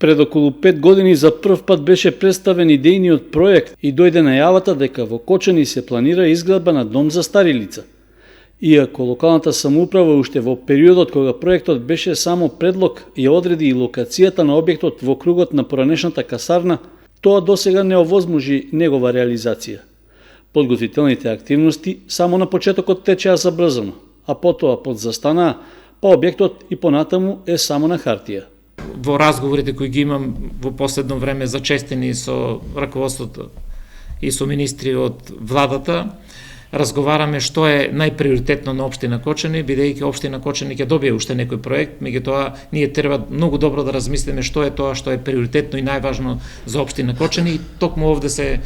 Пред околу 5 години за прв пат беше представен идејниот проект и дојде најавата дека во Кочани се планира изградба на дом за стари лица. Иако локалната самоуправа уште во периодот кога проектот беше само предлог ја одреди и локацијата на објектот во кругот на поранешната касарна, тоа досега не овозможи негова реализација. Подготвителните активности само на почетокот течеа забрзано, а потоа подзастанаа, па објектот и понатаму е само на хартија. Во разговорите кои ги имам во последно време зачестени со раководството и со министри од владата, разговараме што е најприоритетно на општина Кочани, бидејќи општина Кочани ќе добие уште некој проект, меѓутоа ние треба многу добро да размислиме што е тоа што е приоритетно и најважно за општина Кочани, и токму овде се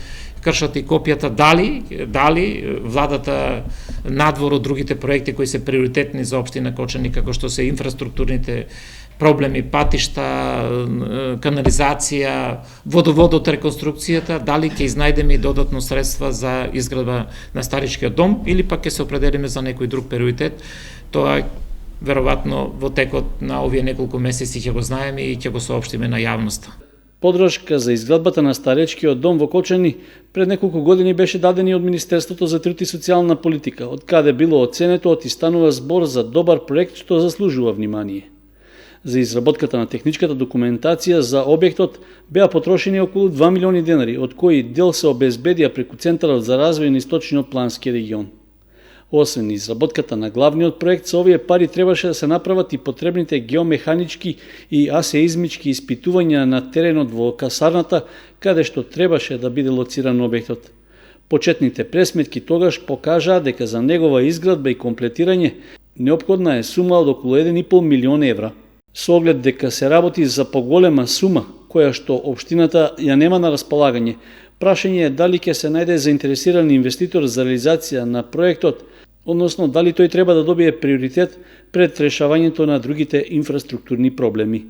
кршат и копијата дали владата надвор од другите проекти кои се приоритетни за општина Кочани, како што се инфраструктурните проблеми, патишта, канализација, водоводот, реконструкцијата, дали ќе изнајдеме и додатно средства за изградба на старичкиот дом или пак ќе се определиме за некој друг приоритет. Тоа веројатно во текот на овие неколку месеци ќе го знаеме и ќе го соопштиме на јавноста. Подршка за изградбата на старечкиот дом во Кочани пред неколку години беше даден и од Министерството за труд и социјална политика, од каде било оценето и станува збор за добар проект што заслужува внимание. За изработката на техничката документација за објектот беа потрошени околу 2 милиони денари, од кои дел се обезбедија преку Центарот за развој на Источниот плански регион. Освен изработката на главниот проект, со овие пари требаше да се направат и потребните геомеханички и асеизмички испитувања на теренот во касарната, каде што требаше да биде лоциран објектот. Почетните пресметки тогаш покажаа дека за негова изградба и комплетирање неопходна е сума од околу 1,5 милион евра. Со оглед дека се работи за поголема сума, која што општината ја нема на располагање, прашање е дали ќе се најде заинтересиран инвеститор за реализација на проектот, односно дали тој треба да добие приоритет пред решавањето на другите инфраструктурни проблеми.